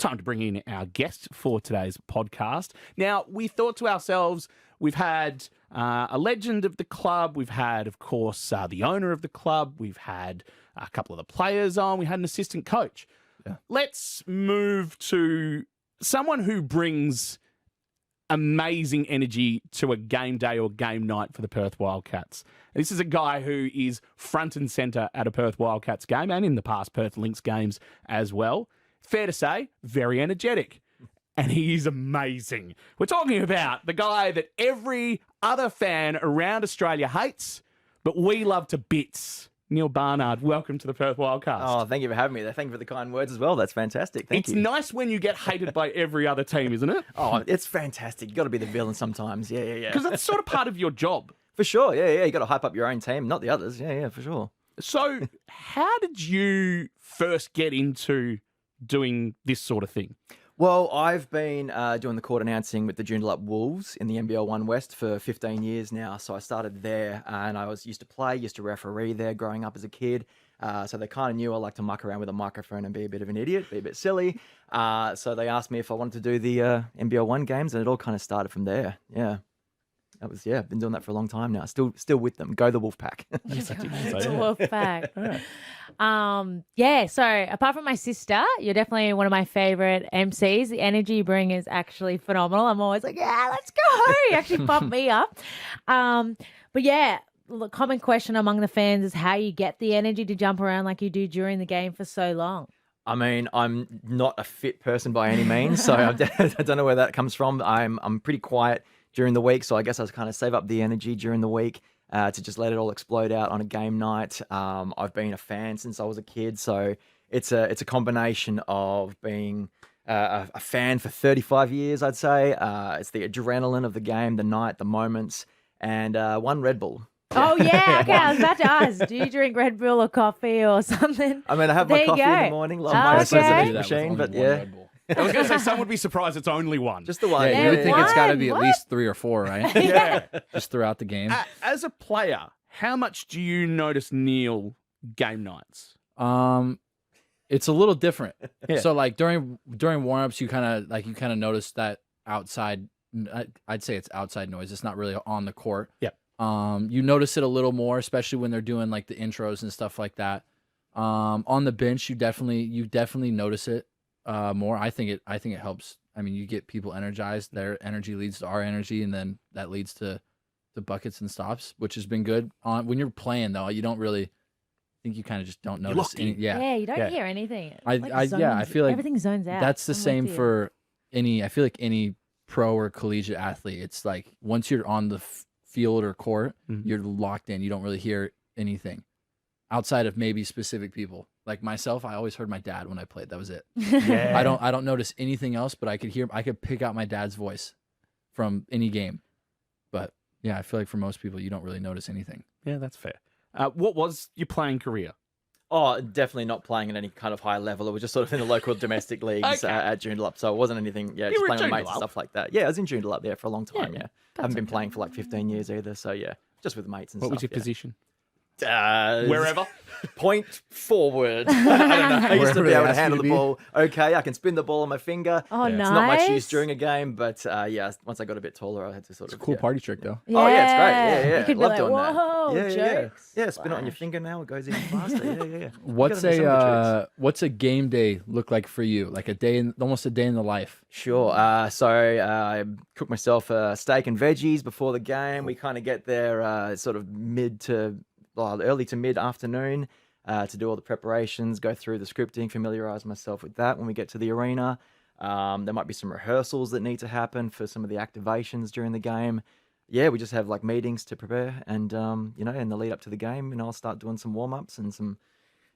time to bring in our guest for today's podcast. Now, we thought to ourselves, we've had a legend of the club. We've had, of course, the owner of the club. We've had a couple of the players on. We had an assistant coach. Yeah. Let's move to someone who brings amazing energy to a game day or game night for the Perth Wildcats. This is a guy who is front and centre at a Perth Wildcats game and in the past Perth Lynx games as well. Fair to say, very energetic. And he is amazing. We're talking about the guy that every other fan around Australia hates, but we love to bits. Neil Barnard, welcome to the Perth Wildcast. Oh, thank you for having me there. Thank you for the kind words as well. That's fantastic. Thank you. It's nice when you get hated by every other team, isn't it? Oh, it's fantastic. You got to be the villain sometimes. Yeah. Because that's sort of part of your job. For sure. Yeah. You got to hype up your own team, not the others. Yeah, for sure. So how did you first get into doing this sort of thing? Well, I've been doing the court announcing with the Joondalup Wolves in the NBL 1 West for 15 years now. So I started there and I used to referee there growing up as a kid. So they kind of knew I like to muck around with a microphone and be a bit of an idiot, be a bit silly. So they asked me if I wanted to do the NBL 1 games and it all kind of started from there. Yeah. I've been doing that for a long time now. Still with them. Go the Wolfpack. The Wolfpack. So apart from my sister, you're definitely one of my favourite MCs. The energy you bring is actually phenomenal. I'm always like, yeah, let's go. You actually pump me up. But yeah, the common question among the fans is how you get the energy to jump around like you do during the game for so long. I mean, I'm not a fit person by any means, so I don't know where that comes from. I'm pretty quiet during the week, so I guess I kind of save up the energy during the week to just let it all explode out on a game night. I've been a fan since I was a kid, so it's a combination of being a fan for 35 years, I'd say. It's the adrenaline of the game, the night, the moments, and one Red Bull. Oh, yeah. Okay, I was about to ask, do you drink Red Bull or coffee or something? I mean, I have my coffee in the morning, love my machine, but yeah. I was going to say, some would be surprised it's only one. Just the one. Yeah, you would think it's got to be at least 3 or 4, right? Yeah. Just throughout the game. As a player, how much do you notice Neil game nights? It's a little different. Yeah. So like during warm-ups, you kind of notice that outside, I'd say it's outside noise. It's not really on the court. Yeah. You notice it a little more, especially when they're doing like the intros and stuff like that. On the bench, you definitely notice it more. I think it helps. I mean, you get people energized. Their energy leads to our energy, and then that leads to the buckets and stops, which has been good. When you're playing though, you don't really think you kind of just don't notice any. Yeah, you don't hear anything. I feel like everything zones out. That's the same for any. I feel like any pro or collegiate athlete. It's like once you're on the field or court, you're locked in. You don't really hear anything outside of maybe specific people. Like myself, I always heard my dad when I played. That was it. Yeah. I don't notice anything else, but I could pick out my dad's voice from any game. But yeah, I feel like for most people, you don't really notice anything. Yeah, that's fair. What was your playing career? Oh, definitely not playing at any kind of high level. It was just sort of in the local domestic leagues at Joondalup. So it wasn't anything, just playing with mates and stuff like that. Yeah, I was in Joondalup there for a long time, yeah. I haven't been playing for like 15 years either. So yeah, just with mates and stuff. What was your position? Wherever. Point forward. I don't know. I used to be able to handle the ball. Okay, I can spin the ball on my finger. Oh, It's nice. not much use during a game, but once I got a bit taller, I had to sort of... It's a cool party trick, though. Oh, yeah, it's great. Yeah. You could be Love like, doing that. whoa, Yeah. jokes. Yeah, spin it on your finger now. It goes even faster. Yeah. What's a game day look like for you? Like almost a day in the life. Sure. So I cook myself steak and veggies before the game. We kind of get there sort of early to mid afternoon to do all the preparations, go through the scripting, familiarize myself with that when we get to the arena. There might be some rehearsals that need to happen for some of the activations during the game. Yeah, we just have like meetings to prepare and, in the lead up to the game, I'll start doing some warm-ups and some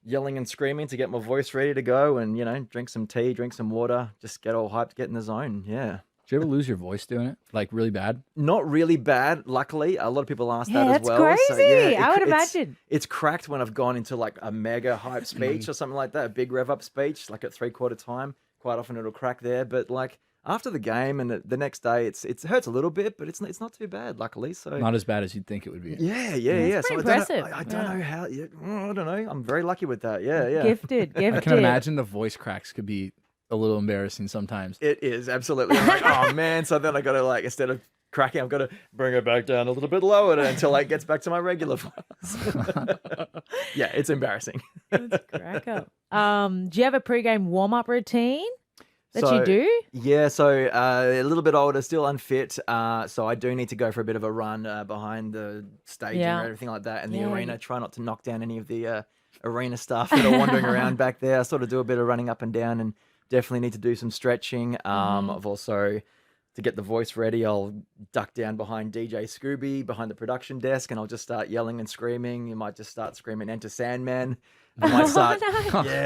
yelling and screaming to get my voice ready to go and, drink some tea, drink some water, just get all hyped, get in the zone. Yeah. Did you ever lose your voice doing it? Like really bad? Not really bad, luckily. A lot of people ask that as well. That's crazy. So, I would imagine. It's cracked when I've gone into like a mega hype speech or something like that, a big rev up speech, like at 3/4 time. Quite often it'll crack there. But like after the game and the next day, it hurts a little bit, but it's not too bad, luckily. So not as bad as you'd think it would be. Yeah. It's pretty impressive. I don't know how. I don't know. I'm very lucky with that. Yeah. Gifted. I can imagine the voice cracks could be a little embarrassing sometimes. It is absolutely. I'm like, oh man. So then I got to like, instead of cracking, I've got to bring it back down a little bit lower until it gets back to my regular voice. Yeah, it's embarrassing. Let's crack up. Do you have a pre-game warm-up routine that you do? Yeah, so a little bit older, still unfit. So I do need to go for a bit of a run behind the staging Yeah. or everything like that in the Yeah. arena. Try not to knock down any of the arena stuff that are wandering around back there. I sort of do a bit of running up and down, and definitely need to do some stretching. I've also, to get the voice ready, I'll duck down behind DJ Scooby behind the production desk, and I'll just start yelling and screaming. You might just start screaming, "Enter Sandman." I might start,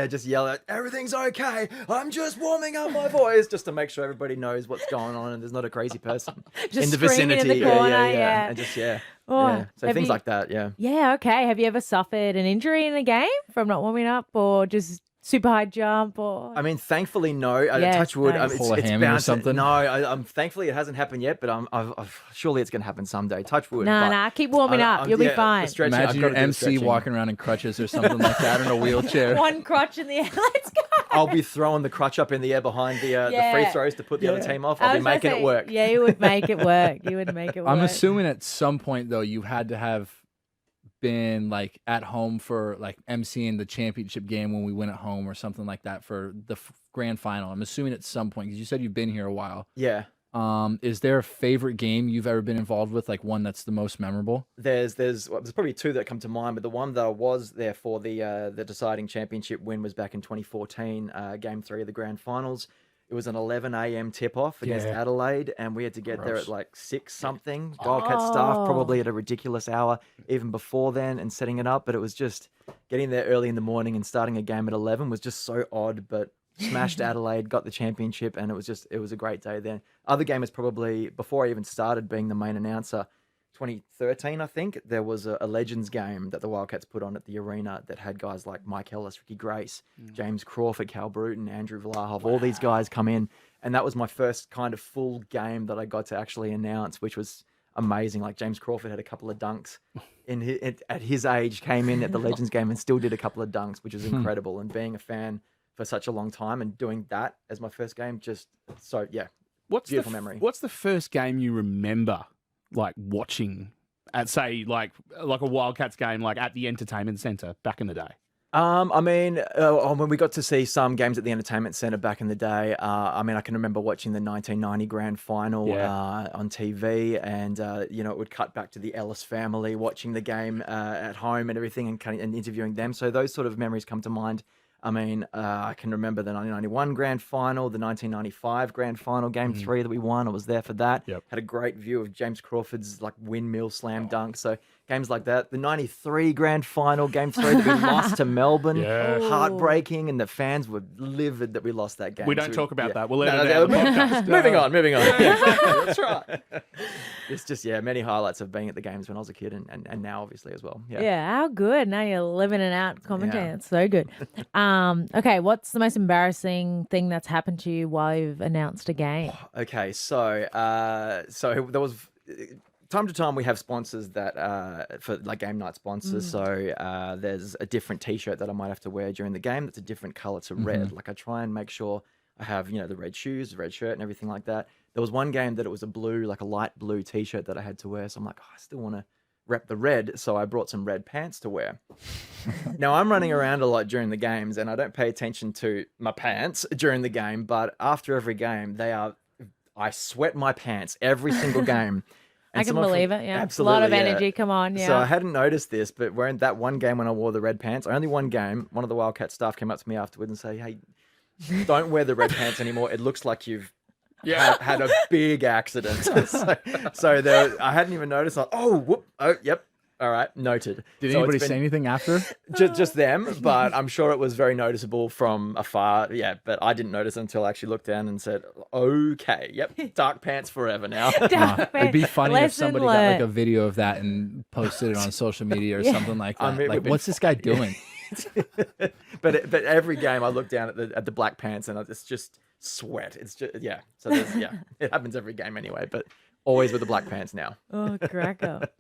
just yell out, "Everything's okay. I'm just warming up my voice," just to make sure everybody knows what's going on and there's not a crazy person Just in the screaming in vicinity. the corner, yeah. And just Oh, yeah. So have things you- like that. Yeah. Yeah, okay. Have you ever suffered an injury in a game from not warming up or just super high jump or? I mean, thankfully, no. Yeah, Touch wood. nice. Pull a hammy or bound to- something? No, I'm thankfully it hasn't happened yet, but surely it's going to happen someday. Touch wood. but Nah, keep warming up. You'll be the fine. stretching, I've Imagine got your to do the MC stretching. walking around in crutches or something like that in a wheelchair. One crotch in the air. Let's go. I'll be throwing the crutch up in the air behind the free Yeah. throws to put the other team off. I I'll be was about to making it say, work. Yeah, you would make it work. You would make it work. I'm assuming at some point though you had to have been like at home for like emceeing the championship game when we went at home or something like that for the grand final. I'm assuming at some point because you said you've been here a while. Yeah. Is there a favorite game you've ever been involved with, like one that's the most memorable? There's probably two that come to mind, but the one that I was there for the deciding championship win was back in 2014, Game 3 of the grand finals. It was an 11 a.m. tip-off against Yeah. Adelaide, and we had to get there Gross. at like 6 something. Wildcat staff probably at a ridiculous hour even before then and setting it up, but it was just getting there early in the morning and starting a game at 11 was just so odd, but smashed Adelaide, got the championship, and it was a great day then. Other game is probably, before I even started being the main announcer, 2013, I think, there was a Legends game that the Wildcats put on at the arena that had guys like Mike Ellis, Ricky Grace, James Crawford, Cal Bruton, Andrew Vlahov, all these guys come in. And that was my first kind of full game that I got to actually announce, which was amazing. Like James Crawford had a couple of dunks at his age, came in at the Legends game and still did a couple of dunks, which was incredible. And being a fan for such a long time and doing that as my first game, just so, yeah, beautiful memory. What's the first game you remember, like watching at, say, like a Wildcats game, like at the entertainment centre back in the day? I mean, when we got to see some games at the entertainment centre back in the day, I mean, I can remember watching the 1990 grand final on TV, and it would cut back to the Ellis family watching the game at home and everything, and interviewing them. So those sort of memories come to mind. I mean, I can remember the 1991 grand final, the 1995 grand final, game 3 that we won. I was there for that. Yep. Had a great view of James Crawford's like windmill slam dunk. So games like that. The 93 grand final, game 3 that we lost to Melbourne. Yeah. Heartbreaking, and the fans were livid that we lost that game. We don't So talk about yeah. that. We'll No, edit it out of the podcast. moving on. That's right. It's just, many highlights of being at the games when I was a kid and now obviously as well. Yeah, how good. Now you're living it out, commentating. It's so good. Okay, what's the most embarrassing thing that's happened to you while you've announced a game? Okay, so there was time to time we have sponsors that for like game night sponsors. So there's a different T-shirt that I might have to wear during the game that's a different color to red. Like I try and make sure I have the red shoes, the red shirt, and everything like that. There was one game that it was a blue, like a light blue T-shirt that I had to wear. So I'm like, I still want to rep the red, so I brought some red pants to wear. Now I'm running around a lot during the games, and I don't pay attention to my pants during the game. But after every game, I sweat my pants every single game. I And can someone believe it. Yeah, absolutely, a lot of yeah. energy. Come on, yeah. So I hadn't noticed this, but wearing that one game when I wore the red pants, only one game, one of the Wildcat staff came up to me afterwards and say, "Hey, don't wear the red pants anymore. It looks like you've had a big accident." so there, I hadn't even noticed. Like, yep. All right, noted. Did So anybody it's say been anything after? just them, but I'm sure it was very noticeable from afar. Yeah, but I didn't notice until I actually looked down and said, "Okay, yep, dark pants forever now." It'd be funny if Lesson somebody got like a learned. video of that and posted it on social media or something like that. I mean, like, what's this guy doing? but every game I look down at the black pants and it's just sweat. It's just So it happens every game anyway. But always with the black pants now. Oh, crack up.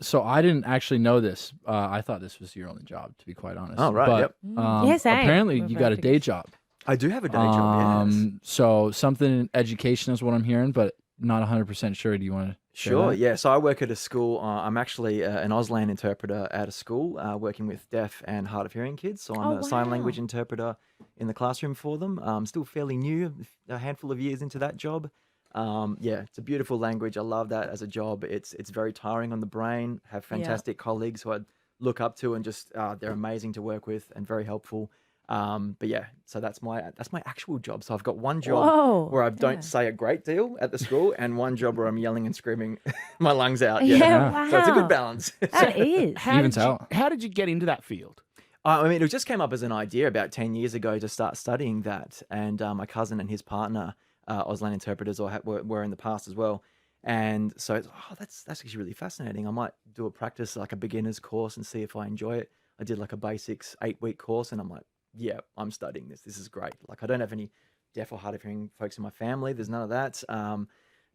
So I didn't actually know this. I thought this was your only job, to be quite honest. Oh, right, But, yep. Yeah, same. apparently We're you got a very day job. I do have a day job, yes. So something in education is what I'm hearing, but not 100% sure. Do you want to share Sure, that? yeah. So I work at a school. I'm actually an Auslan interpreter at a school, working with deaf and hard of hearing kids. So I'm Oh, a sign wow. language interpreter in the classroom for them. I'm still fairly new, a handful of years into that job. Yeah, it's a beautiful language. I love that as a job. It's very tiring on the brain. Have fantastic colleagues who I look up to, and just they're amazing to work with and very helpful. But yeah, so that's my actual job. So I've got one job Whoa, where I yeah. don't say a great deal at the school, and one job where I'm yelling and screaming my lungs out. Yeah, wow. So it's a good balance. That is. Evens out. How did you get into that field? I mean, it just came up as an idea about 10 years ago to start studying that. And my cousin and his partner, Auslan interpreters, were in the past as well. And so it's, that's actually really fascinating. I might do a practice, like a beginner's course, and see if I enjoy it. I did like a basics 8-week course, and I'm like, yeah, I'm studying this. This is great. Like, I don't have any deaf or hard of hearing folks in my family. There's none of that.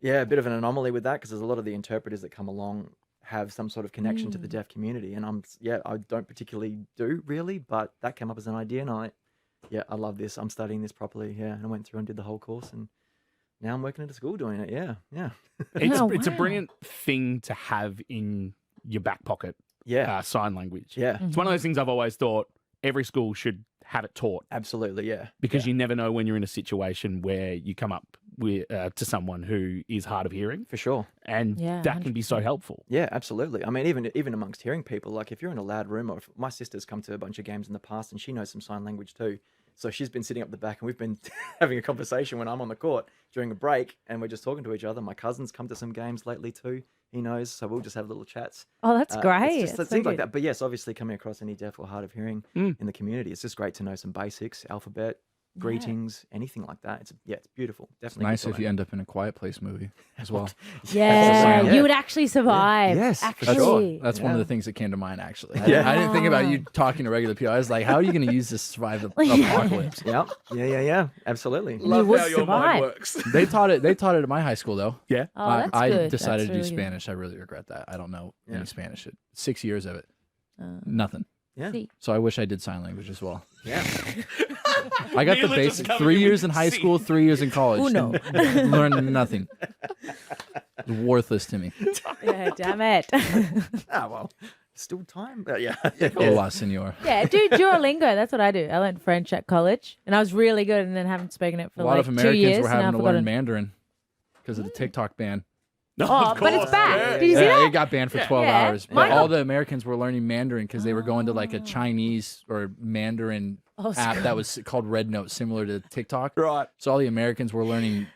Yeah, a bit of an anomaly with that, because there's a lot of the interpreters that come along have some sort of connection to the deaf community, and I don't particularly do really, but that came up as an idea, and I love this. I'm studying this properly. Yeah, and I went through and did the whole course, and now I'm working at a school doing it. Yeah. It's a wow. brilliant thing to have in your back pocket. Yeah. Sign language. Yeah. It's one of those things I've always thought every school should have it taught, Absolutely. Yeah. because you never know when you're in a situation where you come up with to someone who is hard of hearing, For sure. and Yeah, that can be so helpful. Yeah, absolutely. I mean, even amongst hearing people, like if you're in a loud room, or if my sister's come to a bunch of games in the past, and she knows some sign language too. So she's been sitting up the back, and we've been having a conversation when I'm on the court during a break, and we're just talking to each other. My cousin's come to some games lately too. He knows, so we'll just have little chats. Oh, that's great. It's just That's so things like good. that. But yes, obviously coming across any deaf or hard of hearing in the community, it's just great to know some basics, alphabet, greetings, anything like that. It's beautiful. Definitely Nice good if to you learn. end up in a quiet place movie as well. Yeah, Yeah. you would actually survive. Yes, for actually. sure. That's one of Yeah. the things that came to mind, actually. Yeah. I didn't think about you talking to regular people. I was like, how are you going to use this to survive the apocalypse? Yep. Yeah. Absolutely. You would survive. works. They taught it at my high school, though. Yeah. Oh, that's I good. decided That's to do really good. Spanish. I really regret that. I don't know Yeah. any Spanish. 6 years of it. Uh, Nothing. Yeah. See. So I wish I did sign language as well. Yeah. I got the Neela just basic coming 3 in years with in high C. school, 3 years in college. Uno. and learned nothing. It was worthless to me. Yeah, damn it. Well, still time. Yeah. Hola, senor. Yeah, do Duolingo. That's what I do. I learned French at college, and I was really good, and then haven't spoken it for A lot like of 2 Americans years. were and having I've to forgotten. learn Mandarin because of the TikTok ban. Oh, but it's back. Did you see Yeah, that? it got banned for 12 Yeah. hours. But Mine all got- the Americans were learning Mandarin because they were going to like a Chinese or Mandarin Oh, app that was called Red Note, similar to TikTok. Right. So all the Americans were learning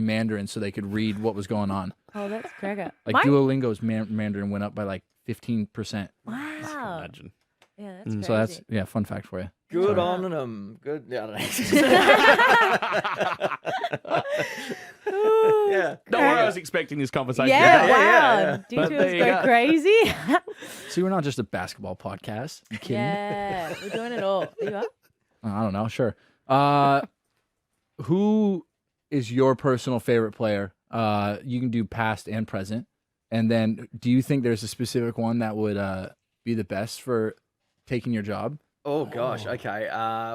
Mandarin so they could read what was going on. Oh, that's cracker. Like Mine- Duolingo's Mandarin went up by like 15%. Wow. Imagine. Yeah, that's crazy. So that's fun fact for you. Good Wow. on them. Good. Yeah. I don't know. Yeah. No, I was expecting this conversation. Yeah, Yeah, wow. yeah, yeah. Do But you there you go go. crazy? See, we're not just a basketball podcast. You kidding me? Yeah, we're doing it all. You are? I don't know. Sure. Who is your personal favorite player? You can do past and present. And then do you think there's a specific one that would be the best for taking your job? Oh gosh. Okay.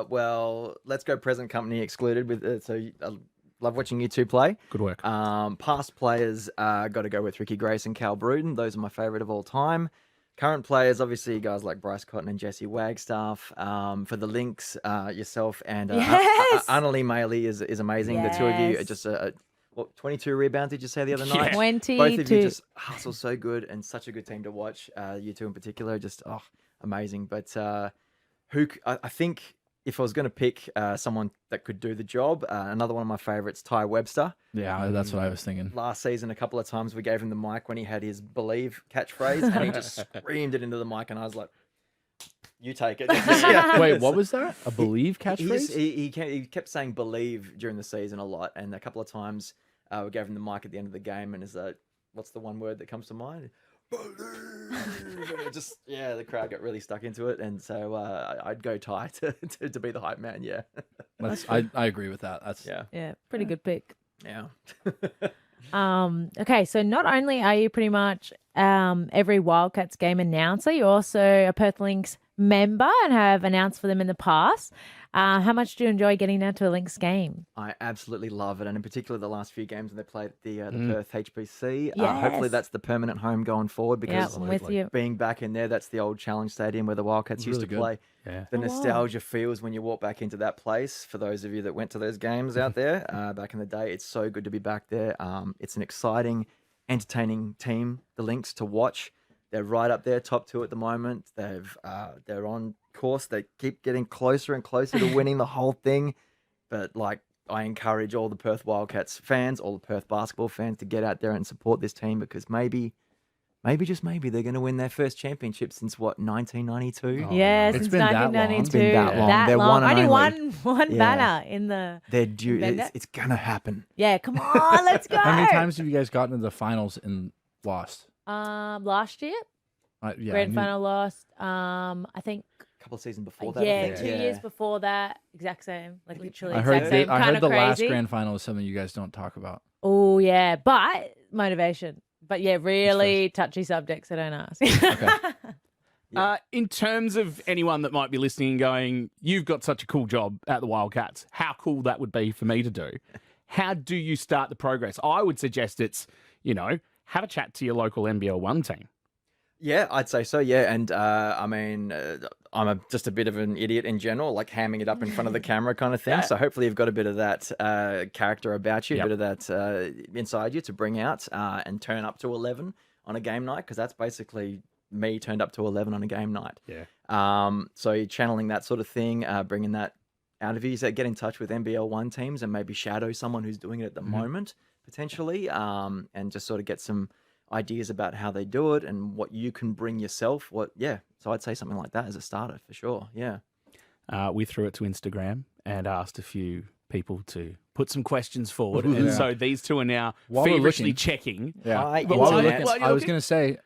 Well, let's go present company excluded with so I love watching you two play. Good work. Past players, got to go with Ricky Grace and Cal Bruden. Those are my favorite of all time. Current players, obviously, guys like Bryce Cotton and Jesse Wagstaff. For the Lynx, yourself and Yes! Annalie Maley is amazing. The two of you are Yes. just 22 rebounds, did you say the other night? 22. Both of you just hustle so good, and such a good team to watch. You two in particular, just amazing. But I think if I was going to pick someone that could do the job, another one of my favorites, Ty Webster. Yeah, that's what I was thinking. Last season, a couple of times we gave him the mic when he had his "Believe" catchphrase, and he just screamed it into the mic, and I was like, "You take it." Yeah. Wait, what was that? A believe catchphrase? He kept saying "believe" during the season a lot, and a couple of times we gave him the mic at the end of the game, and is that what's the one word that comes to mind? Believe. And it just the crowd got really stuck into it, and so I'd go Ty to be the hype man. Yeah, I agree with that. That's Yeah, pretty good pick. yeah. Okay, so not only are you pretty much every Wildcats game announcer, you're also a Perth Lynx member and have announced for them in the past. How much do you enjoy getting down to a Lynx game? I absolutely love it, and in particular the last few games when they played at the Perth HBC. Yes. Hopefully that's the permanent home going forward Yeah, because I'm with you. being back in there, that's the old Challenge Stadium where the Wildcats used Really to good. play. Yeah. The Oh, wow. nostalgia feels when you walk back into that place. For those of you that went to those games out there back in the day, it's so good to be back there. It's an exciting, entertaining team, the Lynx, to watch. They're right up there, top 2 at the moment. They're on course. They keep getting closer and closer to winning the whole thing. But like, I encourage all the Perth Wildcats fans, all the Perth basketball fans, to get out there and support this team because maybe just maybe they're going to win their first championship since what, 1992. Yeah, It's since been that long. 1992. It's been that long. They're one and Only only. one Yeah. banner in the. They're due. Bender? It's gonna happen. Yeah, come on, let's go. How many times have you guys gotten to the finals and lost? Last year, Yeah, grand I knew- final lost. I think. A couple of seasons before that. I Yeah, think. 2 years before that, exact same, like literally. I exact heard same. I heard Kinda the last crazy. grand final is something you guys don't talk about. Oh yeah, but motivation. But yeah, really touchy subjects. I don't ask. In terms of anyone that might be listening and going, you've got such a cool job at the Wildcats, how cool that would be for me to do. How do you start the progress? I would suggest it's, have a chat to your local NBL 1 team. Yeah, I'd say so. Yeah, and I mean, I'm just a bit of an idiot in general, like hamming it up in front of the camera kind of thing. Yeah. So hopefully you've got a bit of that character about you, Yep. a bit of that inside you to bring out and turn up to 11 on a game night, because that's basically me turned up to 11 on a game night. Yeah. So you're channeling that sort of thing, bringing that out of you. So get in touch with NBL 1 teams and maybe shadow someone who's doing it at the moment, potentially, and just sort of get some ideas about how they do it and what you can bring yourself. So I'd say something like that as a starter for sure. Yeah. We threw it to Instagram and asked a few people to put some questions forward. Ooh, And yeah. so these two are now While we're feverishly looking- checking. Yeah. Right, But yeah. while we're Yeah. looking, While you're I was looking- going to say,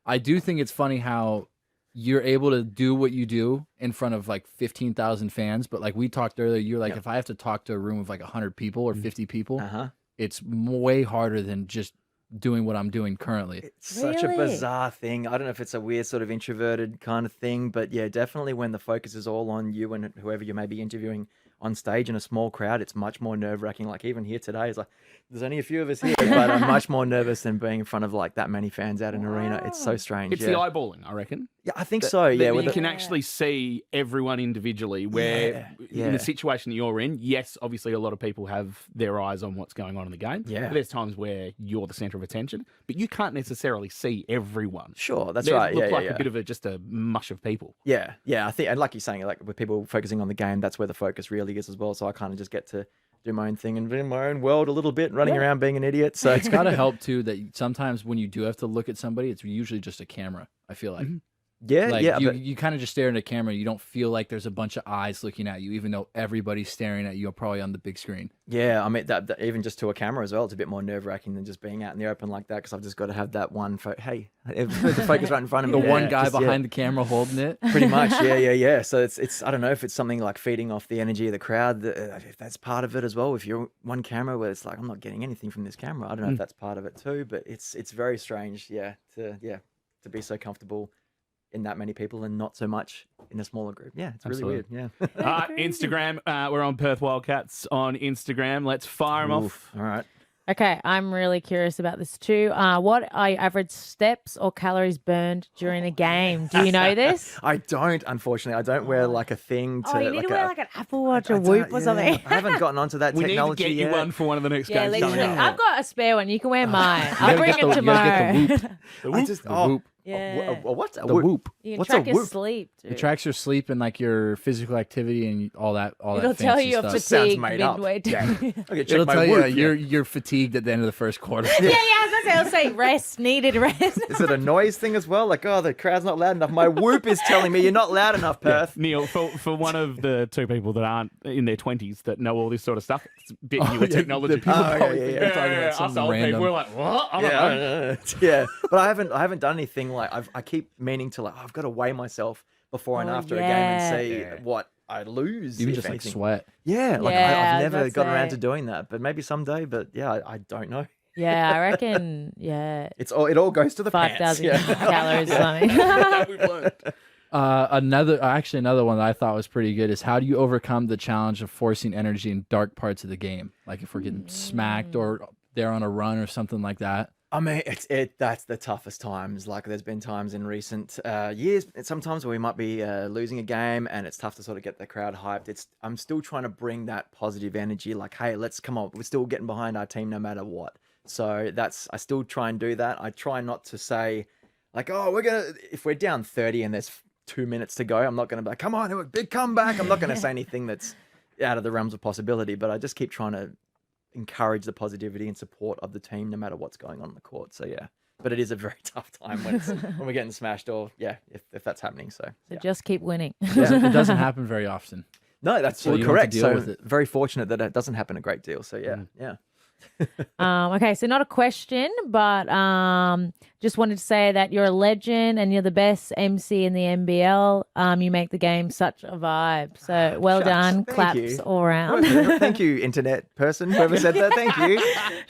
I do think it's funny how you're able to do what you do in front of like 15,000 fans. But like we talked earlier, you're like, if I have to talk to a room of like 100 people or 50 people, it's way harder than just doing what I'm doing currently. It's such a Really? bizarre thing. I don't know if it's a weird sort of introverted kind of thing, but yeah, definitely when the focus is all on you and whoever you may be interviewing on stage in a small crowd, it's much more nerve-wracking. Like even here today, it's like there's only a few of us here, but I'm much more nervous than being in front of like that many fans out in an arena. It's so strange. It's yeah. the eyeballing, I reckon. Yeah, I think so. Yeah, That with you the- can actually see everyone individually. Where Yeah. in the situation that you're in, yes, obviously a lot of people have their eyes on what's going on in the game. Yeah. But there's times where you're the centre of attention, but you can't necessarily see everyone. Sure, that's They right. Look Yeah, like yeah, a bit of just a mush of people. yeah. I think, and like you're saying, like with people focusing on the game, that's where the focus really is as well. So I kind of just get to do my own thing and be in my own world a little bit, running around being an idiot. So It's got to help too that sometimes when you do have to look at somebody, it's usually just a camera. I feel like. yeah, Like yeah. you kind of just stare at a camera. You don't feel like there's a bunch of eyes looking at you, even though everybody's staring at you probably on the big screen. Yeah, I mean, that even just to a camera as well, it's a bit more nerve-wracking than just being out in the open like that, because I've just got to have that one, the focus right in front of The me. one Yeah, guy just, yeah, behind the camera holding it. pretty much, yeah. So it's I don't know if it's something like feeding off the energy of the crowd, if that's part of it as well. If you're one camera where it's like, I'm not getting anything from this camera, I don't know if that's part of it too, but it's very strange, to be so comfortable in that many people and not so much in a smaller group. Yeah, it's really weird. Yeah. Instagram. We're on Perth Wildcats on Instagram. Let's fire them off. All right. Okay, I'm really curious about this too. What are your average steps or calories burned during a game? Do you know this? I don't, unfortunately. I don't wear like a thing to. Oh, you need to wear like an Apple Watch or I Whoop don't- or something. I haven't gotten onto that We need to technology get you yet. one for one of the next Yeah, games coming literally. up. I've got a spare one. You can wear mine. You I'll gotta bring get it the- you gotta tomorrow. get the Whoop. I just, The Whoop. Yeah. What? A The Whoop. You can What's track a your Whoop? sleep. It Dude. tracks your sleep and like your physical activity and all that. It'll that tell fancy you you're stuff. Sounds fatigued made up. midway. Yeah. Yeah, I can check It'll my tell you Whoop, you're fatigued at the end of the first quarter. I was gonna say, it'll say rest, needed rest. Is it a noise thing as well? Like, oh, the crowd's not loud enough. My Whoop is telling me you're not loud enough, Perth. Neil, for one of the two people that aren't in their 20s that know all this sort of stuff, it's a bit newer technology. The people Oh, probably yeah, think yeah. we're talking about Us something old random. people, we're like, what? I don't know. Yeah, but I haven't done anything like I keep meaning to like I've got to weigh myself before and Oh, after a game and see yeah. what I lose. Even if just like anything. sweat. Yeah, like Yeah, I've never that's gotten around to it. doing that, but maybe someday. But yeah, I don't know. Yeah, I reckon. Yeah, It all goes to the pants. 5,000 Yeah. calories or something. That we've learned. Another one that I thought was pretty good is how do you overcome the challenge of forcing energy in dark parts of the game? Like if we're getting smacked or they're on a run or something like that. I mean, that's the toughest times. Like, there's been times in recent years, sometimes where we might be losing a game, and it's tough to sort of get the crowd hyped. I'm still trying to bring that positive energy. Like, hey, let's come on. We're still getting behind our team no matter what. So I still try and do that. I try not to say, like, oh, if we're down 30 and there's 2 minutes to go, I'm not going to be like, come on, a big comeback. I'm not going to say anything that's out of the realms of possibility, but I just keep trying to encourage the positivity and support of the team no matter what's going on in the court. So yeah, but it is a very tough time when we're getting smashed, or if that's happening. So just keep winning. It doesn't happen very often. No, that's So you don't have to correct. deal So with it. very fortunate that it doesn't happen a great deal. So yeah. Okay, so not a question, but just wanted to say that you're a legend and you're the best MC in the NBL. You make the game such a vibe. So well Shucks, done. thank Claps you. all around. Thank you, internet person, whoever said that. Thank you.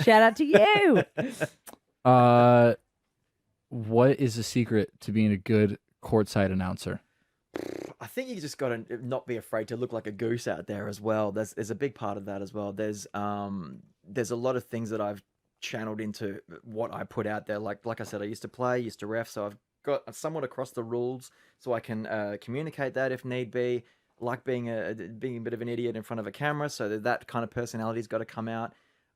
Shout out to you. What is the secret to being a good courtside announcer? I think you just got to not be afraid to look like a goose out there as well. There's a big part of that as well. There's a lot of things that I've channeled into what I put out there. Like I said, I used to ref, so I've got somewhat across the rules, so I can communicate that if need be. Like being a bit of an idiot in front of a camera, so that kind of personality's got to come out.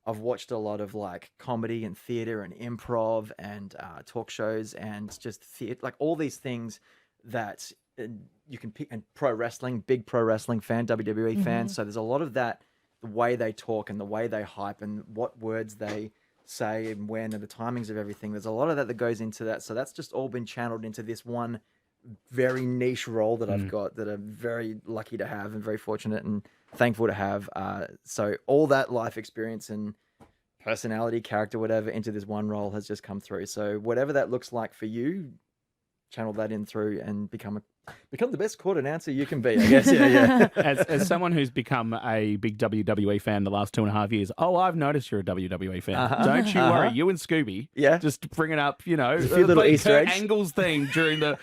I've watched a lot of like comedy and theater and improv and talk shows and just theater, like all these things that you can pick. And pro wrestling, big pro wrestling fan, WWE fan. So there's a lot of that, the way they talk and the way they hype and what words they say and when and the timings of everything. There's a lot of that goes into that. So that's just all been channeled into this one very niche role that I've got, that I'm very lucky to have and very fortunate and thankful to have. So all that life experience and personality, character, whatever, into this one role has just come through. So whatever that looks like for you, channel that in through and become the best court announcer you can be, I guess. Yeah. As someone who's become a big WWE fan the last 2.5 years, I've noticed you're a WWE fan. Don't you worry, you and Scooby, just bringing up, a few little Easter eggs. Angle's theme during the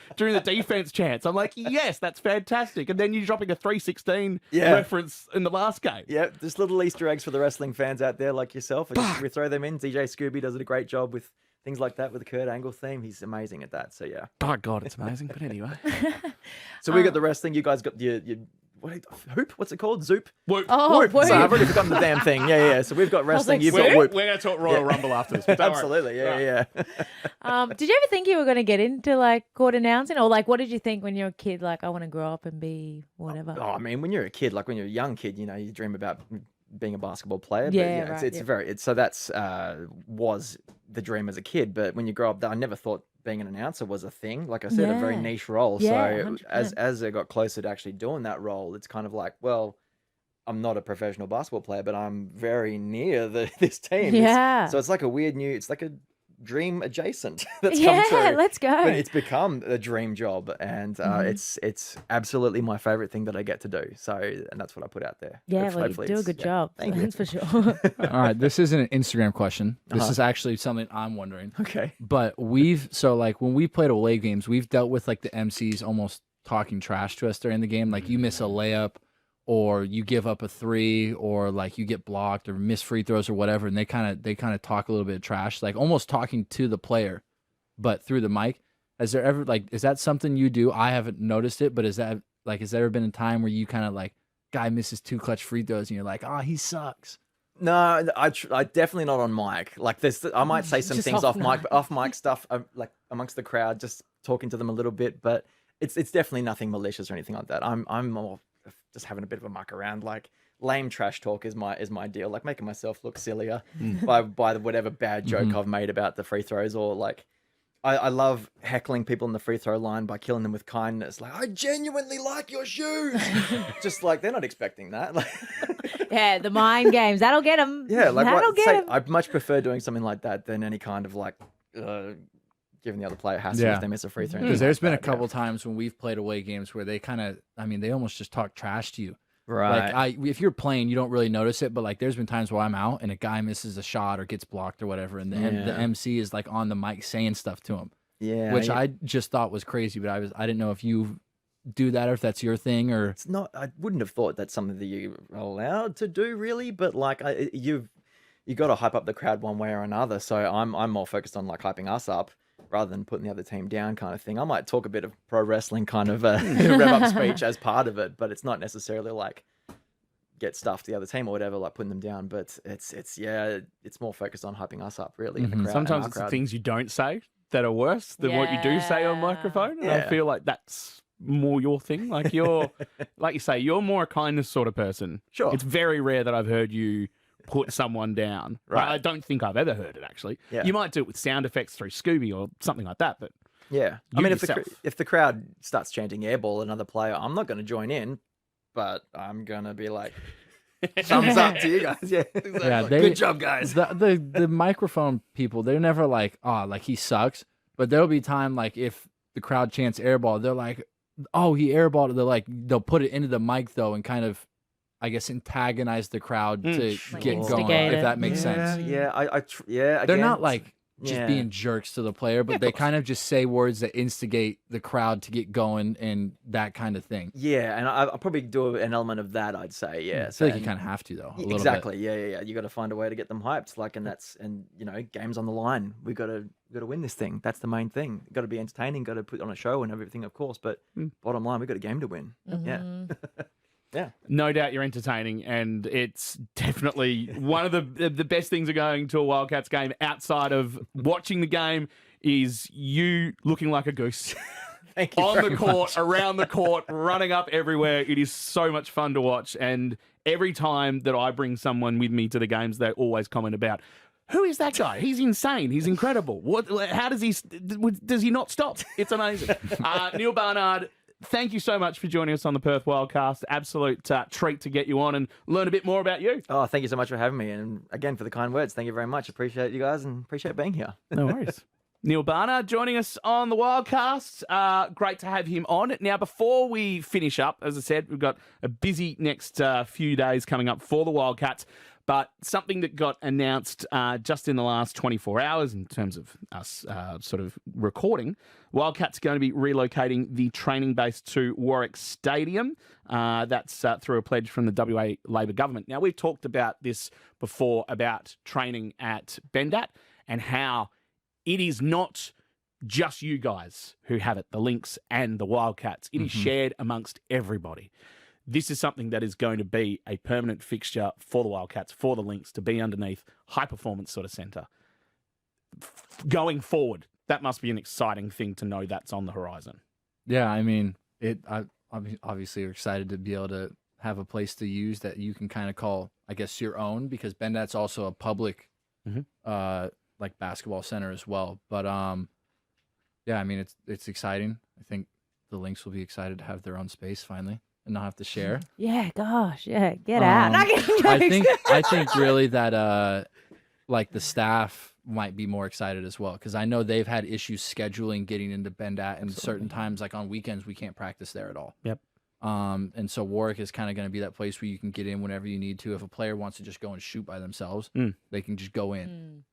defense chants. I'm like, yes, that's fantastic. And then you're dropping a 316 reference in the last game. Yeah, just little Easter eggs for the wrestling fans out there like yourself. And we throw them in. DJ Scooby does a great job with things like that with the Kurt Angle theme. He's amazing at that. So yeah. Oh God, it's amazing. But anyway. So we got the wrestling. You guys got your hoop. What's it called? Zoop. Whoop. Oh, Whoop. whoop. So I've already forgotten the damn thing. Yeah. So we've got wrestling. You've got whoop. We're going to talk Royal Rumble after this. Don't worry. Absolutely. Yeah. Did you ever think you were going to get into like court announcing, or like what did you think when you were a kid? Like, I want to grow up and be whatever. Oh, I mean, when you're a kid, like when you're a young kid, you dream about being a basketball player. Yeah, but right, so that's was the dream as a kid. But when you grow up, I never thought being an announcer was a thing. Like I said, a very niche role. Yeah, so 100%. as I got closer to actually doing that role, it's kind of like, well, I'm not a professional basketball player, but I'm very near this team. Yeah. So it's like it's like a dream adjacent that's come true. Yeah, let's go. But it's become a dream job, and it's absolutely my favorite thing that I get to do. So, and that's what I put out there. Yeah, well, you do a good job. Thank you. That's for sure. All right, this isn't an Instagram question. This is actually something I'm wondering. Okay. But when we played away games, we've dealt with like the MCs almost talking trash to us during the game. Like you miss a layup, or you give up a 3, or like you get blocked or miss free throws or whatever, and they kind of talk a little bit of trash, like almost talking to the player, but through the mic. Is that something you do? I haven't noticed it, but has there ever been a time where you kind of like, guy misses 2 clutch free throws and you're like, oh, he sucks? No, I definitely not on mic. Like this, I might say some Just things off off mic stuff, like amongst the crowd, just talking to them a little bit. But it's definitely nothing malicious or anything like that. I'm more just having a bit of a muck around. Like lame trash talk is my deal. Like making myself look sillier by whatever bad joke I've made about the free throws, or like I love heckling people in the free throw line by killing them with kindness. Like, I genuinely like your shoes. Just like they're not expecting that. Like, Yeah, the mind games. That'll get them. yeah, like that'll what, get say, them. I'd much prefer doing something like that than any kind of like giving the other player hassle if they miss a free throw. Because there's been a couple times when we've played away games where they they almost just talk trash to you. Right. Like if you're playing, you don't really notice it, but like there's been times where I'm out and a guy misses a shot or gets blocked or whatever, and the MC is like on the mic saying stuff to him. Yeah. Which I just thought was crazy, but I didn't know if you do that, or if that's your thing, or It's not. I wouldn't have thought that's something that you are allowed to do, really. But like, you got to hype up the crowd one way or another. So I'm more focused on like hyping us up rather than putting the other team down, kind of thing. I might talk a bit of pro wrestling kind of rev up speech as part of it, but it's not necessarily like get stuff to the other team or whatever, like putting them down. But it's more focused on hyping us up, really. In the crowd, Sometimes it's the things you don't say that are worse than what you do say on microphone. And I Yeah. feel like that's more your thing. Like you're, like you say, you're more a kindness sort of person. Sure. It's very rare that I've heard you put someone down. Right. I don't think I've ever heard it, actually. Yeah. You might do it with sound effects through Scooby or something like that, but Yeah, I You mean, yourself. if the crowd starts chanting airball at another player, I'm not going to join in, but I'm going to be like, thumbs up to you guys. Yeah, exactly. Yeah, Good job, guys. the microphone people, they're never like, oh, like he sucks. But there'll be time like if the crowd chants airball, they're like, oh, he airballed. They're like, they'll put it into the mic though and kind of, I guess, antagonize the crowd to Like get going. instigate If it. that makes sense. Yeah, They're again, not like just yeah. being jerks to the player, but of they course. kind of just say words that instigate the crowd to get going and that kind of thing. Yeah, and I'll probably do an element of that. I'd say, yeah. I feel like you kind of have to though. A little Exactly. Yeah. You got to find a way to get them hyped. Like, and games on the line. We got to win this thing. That's the main thing. Got to be entertaining. Got to put on a show and everything, of course. But bottom line, we got a game to win. Yeah. Yeah. no doubt you're entertaining, and it's definitely one of the best things of going to a Wildcats game outside of watching the game is you looking like a goose. Thank you. On the very court, much. around the court, running up everywhere. It is so much fun to watch. And every time that I bring someone with me to the games, they always comment about, who is that guy? He's insane. He's incredible. How does he not stop? It's amazing. Neil Barnard, thank you so much for joining us on the Perth Wildcast. Absolute treat to get you on and learn a bit more about you. Oh, thank you so much for having me. And again, for the kind words. Thank you very much. Appreciate you guys and appreciate being here. No worries. Neil Barnard joining us on the Wildcast. Great to have him on. Now, before we finish up, as I said, we've got a busy next few days coming up for the Wildcats, but something that got announced just in the last 24 hours in terms of us sort of recording, Wildcats are going to be relocating the training base to Warwick Stadium. That's through a pledge from the WA Labor government. Now, we've talked about this before about training at Bendat and how it is not just you guys who have it, the Lynx and the Wildcats. It is shared amongst everybody. This is something that is going to be a permanent fixture for the Wildcats, for the Lynx, to be underneath high-performance sort of centre. Going forward, that must be an exciting thing to know that's on the horizon. Yeah, I mean, obviously you're excited to be able to have a place to use that you can kind of call, I guess, your own, because Bendat's also a public like basketball center as well. But yeah, I mean, it's exciting. I think the Lynx will be excited to have their own space finally and not have to share. Yeah, gosh, yeah, get out. Not getting I think really that like the staff might be more excited as well, because I know they've had issues scheduling getting into Bendat, and certain times, like on weekends, we can't practice there at all. Yep. And so Warwick is kind of going to be that place where you can get in whenever you need to. If a player wants to just go and shoot by themselves, they can just go in.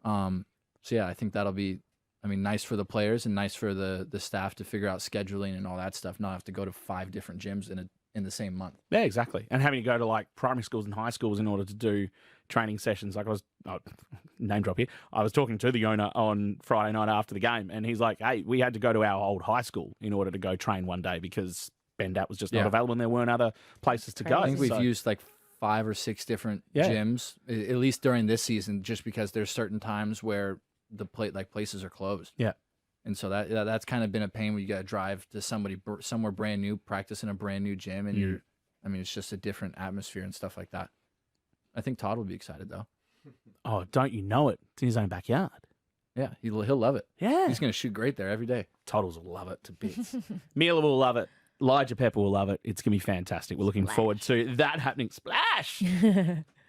So yeah, I think that'll be, I mean, nice for the players and nice for the staff to figure out scheduling and all that stuff. Not have to go to 5 different gyms in the same month. Yeah, exactly. And having to go to like primary schools and high schools in order to do training sessions. Like name drop here. I was talking to the owner on Friday night after the game, and he's like, hey, we had to go to our old high school in order to go train one day because Bendat was just not available and there weren't other places to go. I think we've used like 5 or 6 different gyms, at least during this season, just because there's certain times where the places are closed. Yeah. And so that's kind of been a pain when you got to drive to somewhere brand new, practice in a brand new gym, and I mean, it's just a different atmosphere and stuff like that. I think Todd will be excited though. Oh, don't you know it? It's in his own backyard. Yeah, he'll love it. Yeah. He's going to shoot great there every day. Toddles will love it to bits. Mila will love it. Elijah Pepper will love it. It's going to be fantastic. We're looking forward to that happening. Splash!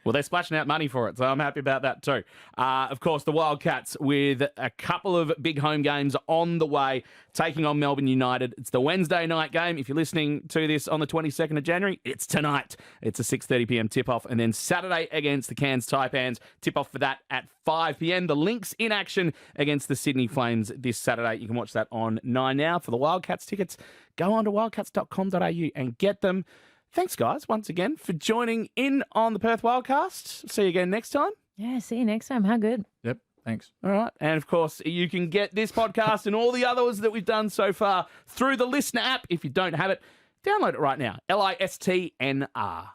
Well, they're splashing out money for it, so I'm happy about that too. Of course, the Wildcats with a couple of big home games on the way, taking on Melbourne United. It's the Wednesday night game. If you're listening to this on the 22nd of January, it's tonight. It's a 6:30 p.m. tip-off. And then Saturday against the Cairns Taipans. Tip-off for that at 5 p.m. The Lynx in action against the Sydney Flames this Saturday. You can watch that on 9 Now. For the Wildcats tickets, go on to wildcats.com.au and get them. Thanks, guys, once again for joining in on the Perth Wildcast. See you again next time. Yeah, see you next time. How good. Yep. Thanks. All right. And, of course, you can get this podcast and all the others that we've done so far through the Listener app. If you don't have it, download it right now. LISTNR.